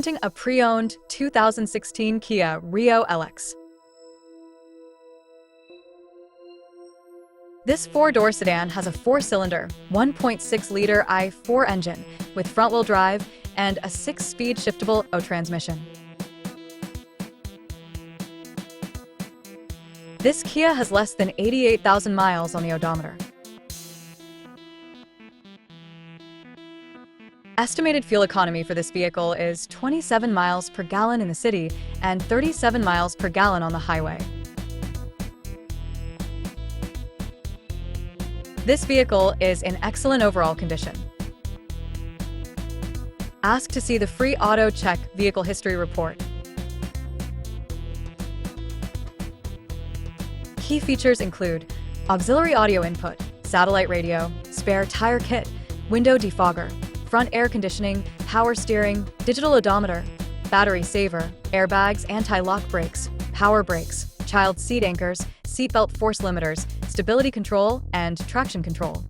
Presenting a pre-owned 2016 Kia Rio LX. This four-door sedan has a four-cylinder, 1.6-liter i4 engine with front-wheel drive and a six-speed shiftable auto transmission. This Kia has less than 88,000 miles on the odometer. Estimated fuel economy for this vehicle is 27 miles per gallon in the city and 37 miles per gallon on the highway. This vehicle is in excellent overall condition. Ask to see the free Auto Check Vehicle History Report. Key features include auxiliary audio input, satellite radio, spare tire kit, window defogger, front air conditioning, power steering, digital odometer, battery saver, airbags, anti-lock brakes, power brakes, child seat anchors, seatbelt force limiters, stability control, and traction control.